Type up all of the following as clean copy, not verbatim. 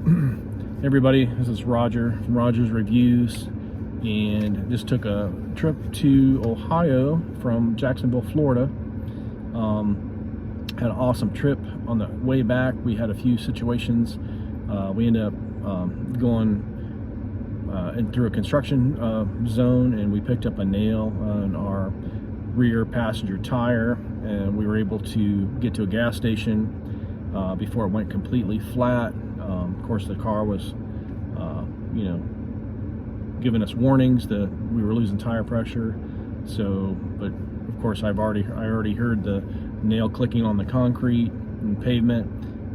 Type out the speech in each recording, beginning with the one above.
Everybody, this is Roger from Roger's Reviews, and just took a trip to Ohio from Jacksonville, Florida. Had an awesome trip. On the way back, we had a few situations. We ended up going in through a construction zone, and we picked up a nail on our rear passenger tire, and we were able to get to a gas station before it went completely flat. Of course, the car was, giving us warnings that we were losing tire pressure. So, but of course, I already heard the nail clicking on the concrete and pavement,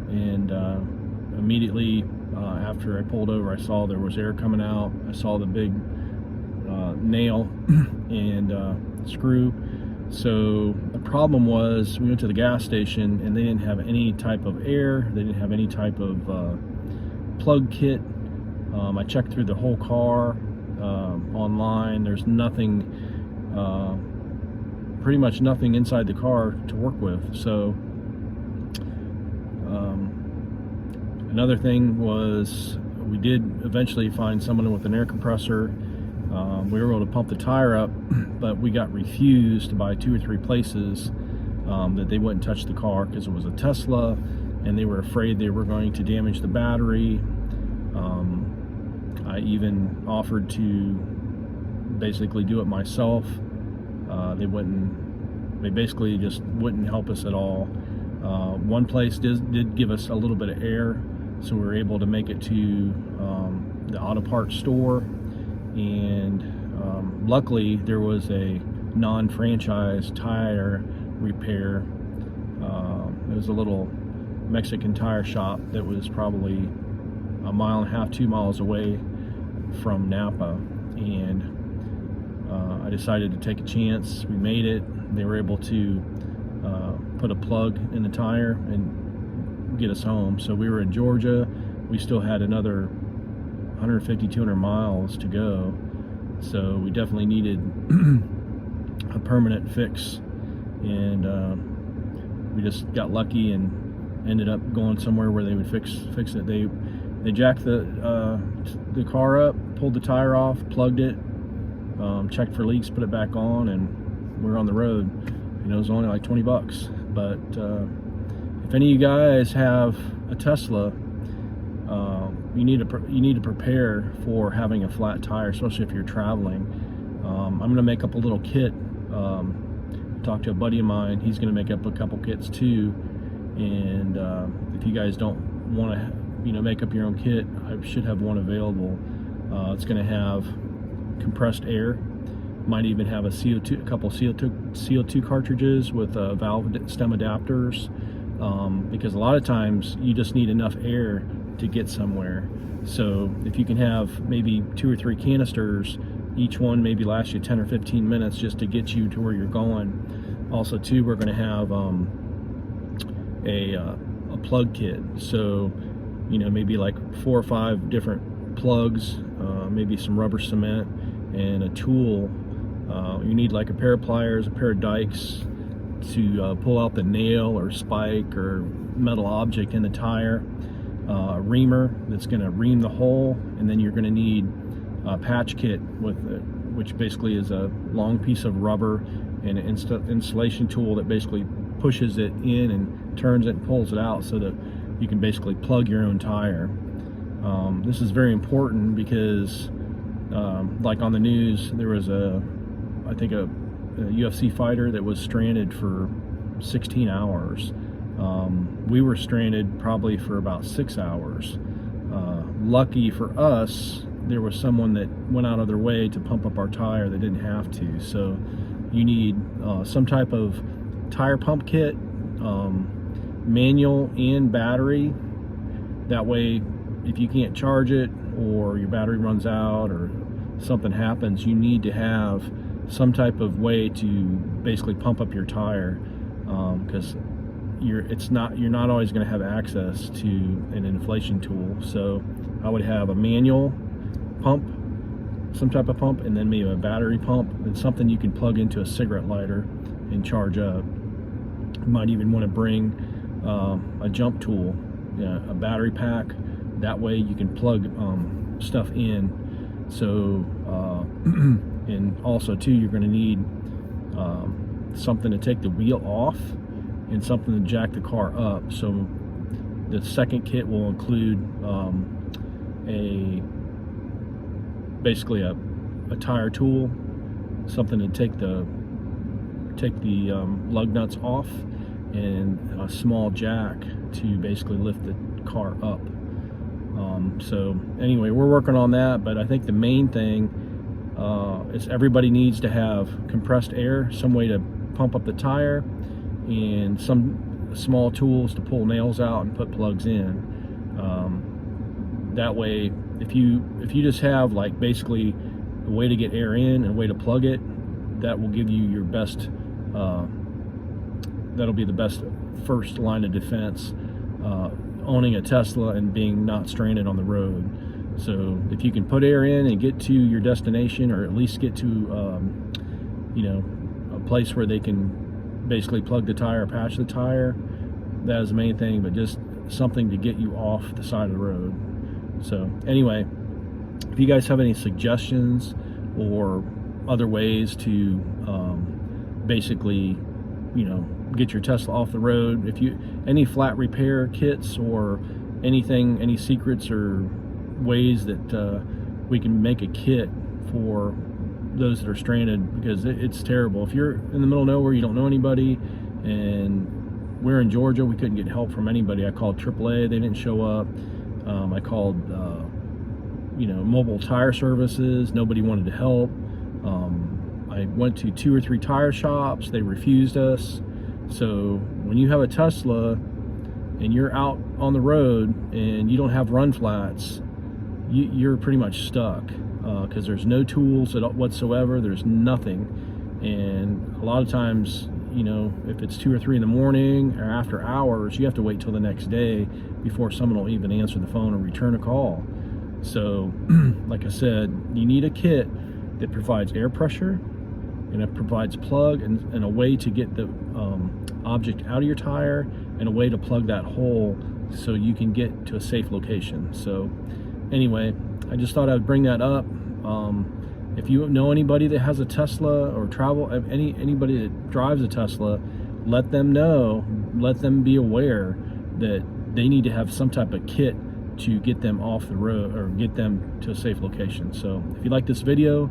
and immediately after I pulled over, I saw there was air coming out. I saw the big nail and screw. So the problem was, we went to the gas station and they didn't have any type of air. They didn't have any type of plug kit. I checked through the whole car online. There's nothing, pretty much nothing inside the car to work with. So another thing was, we did eventually find someone with an air compressor. We were able to pump the tire up, but we got refused by 2 or 3 places that they wouldn't touch the car because it was a Tesla, and they were afraid they were going to damage the battery. I even offered to basically do it myself. They basically just wouldn't help us at all. One place did give us a little bit of air, so we were able to make it to the auto parts store, and luckily there was a non-franchise tire repair. It was a little Mexican tire shop that was probably 1.5 miles, 2 miles away from Napa, and I decided to take a chance. We made it. They were able to put a plug in the tire and get us home. So we were in Georgia. We still had another 150, 200 miles to go. So we definitely needed a permanent fix, and we just got lucky and ended up going somewhere where they would fix it. They jacked the car up, pulled the tire off, plugged it, checked for leaks, put it back on, and we're on the road. It was only like 20 bucks. But if any of you guys have a Tesla, you need to prepare for having a flat tire, especially if you're traveling. I'm going to make up a little kit. Talked to a buddy of mine. He's going to make up a couple kits too. And if you guys don't want to, make up your own kit, I should have one available. It's going to have compressed air. Might even have a couple CO2 cartridges with valve stem adapters, because a lot of times you just need enough air to get somewhere. So if you can have maybe 2 or 3 canisters, each one maybe lasts you 10 or 15 minutes just to get you to where you're going. Also too, we're going to have a plug kit. So maybe like 4 or 5 different plugs, maybe some rubber cement, and a tool. You need like a pair of pliers, a pair of dikes to pull out the nail or spike or metal object in the tire, a reamer that's going to ream the hole, and then you're going to need a patch kit which basically is a long piece of rubber and an installation tool that basically pushes it in and turns it and pulls it out so that you can basically plug your own tire. This is very important because like on the news, there was I think a UFC fighter that was stranded for 16 hours. We were stranded probably for about 6 hours. Lucky for us, there was someone that went out of their way to pump up our tire that didn't have to. So you need some type of tire pump kit, manual and battery. That way, if you can't charge it or your battery runs out or something happens, you need to have some type of way to basically pump up your tire, because you're not always going to have access to an inflation tool. So I would have a manual pump, some type of pump, and then maybe a battery pump, and something you can plug into a cigarette lighter and charge up. You might even want to bring a jump tool, a battery pack That way you can plug stuff in. So and also too, you're going to need something to take the wheel off and something to jack the car up. So the second kit will include basically a tire tool, something to take the lug nuts off, and a small jack to basically lift the car up. So anyway, we're working on that, but I think the main thing is everybody needs to have compressed air, some way to pump up the tire, and some small tools to pull nails out and put plugs in. That way, if you just have like basically a way to get air in and a way to plug it, that will give you your best, that'll be the best first line of defense, owning a Tesla and being not stranded on the road. So if you can put air in and get to your destination, or at least get to you know, a place where they can basically plug the tire, patch the tire, that is the main thing. But just something to get you off the side of the road. So anyway, if you guys have any suggestions or other ways to basically, you know, get your Tesla off the road, if you any flat repair kits or anything, any secrets or ways that we can make a kit for those that are stranded, because it's terrible. If you're in the middle of nowhere, you don't know anybody, and we're in Georgia, we couldn't get help from anybody. I called AAA, they didn't show up. I called you know, mobile tire services, nobody wanted to help. I went to 2 or 3 tire shops, they refused us. So when you have a Tesla and you're out on the road and you don't have run flats, you're pretty much stuck, because there's no tools whatsoever, there's nothing. And a lot of times, you know, if it's 2 or 3 in the morning or after hours, you have to wait till the next day before someone will even answer the phone or return a call. So like I said, you need a kit that provides air pressure, and it provides plug and a way to get the object out of your tire, and a way to plug that hole so you can get to a safe location. So anyway, I just thought I would bring that up. If you know anybody that has a Tesla or anybody that drives a Tesla, let them know, let them be aware that they need to have some type of kit to get them off the road or get them to a safe location. So if you like this video,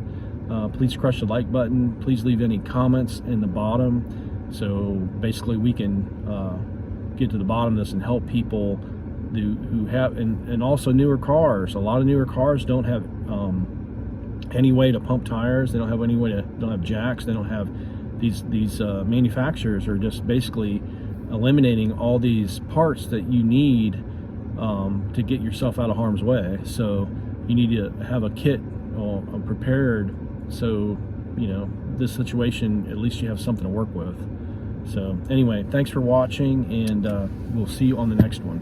please crush the like button. Please leave any comments in the bottom, so basically we can get to the bottom of this and help people who have, and also newer cars. A lot of newer cars don't have any way to pump tires. They don't have any way to, don't have jacks. They don't have these manufacturers are just basically eliminating all these parts that you need to get yourself out of harm's way. So you need to have a kit prepared, so you know, this situation, at least you have something to work with. So anyway, thanks for watching, and we'll see you on the next one.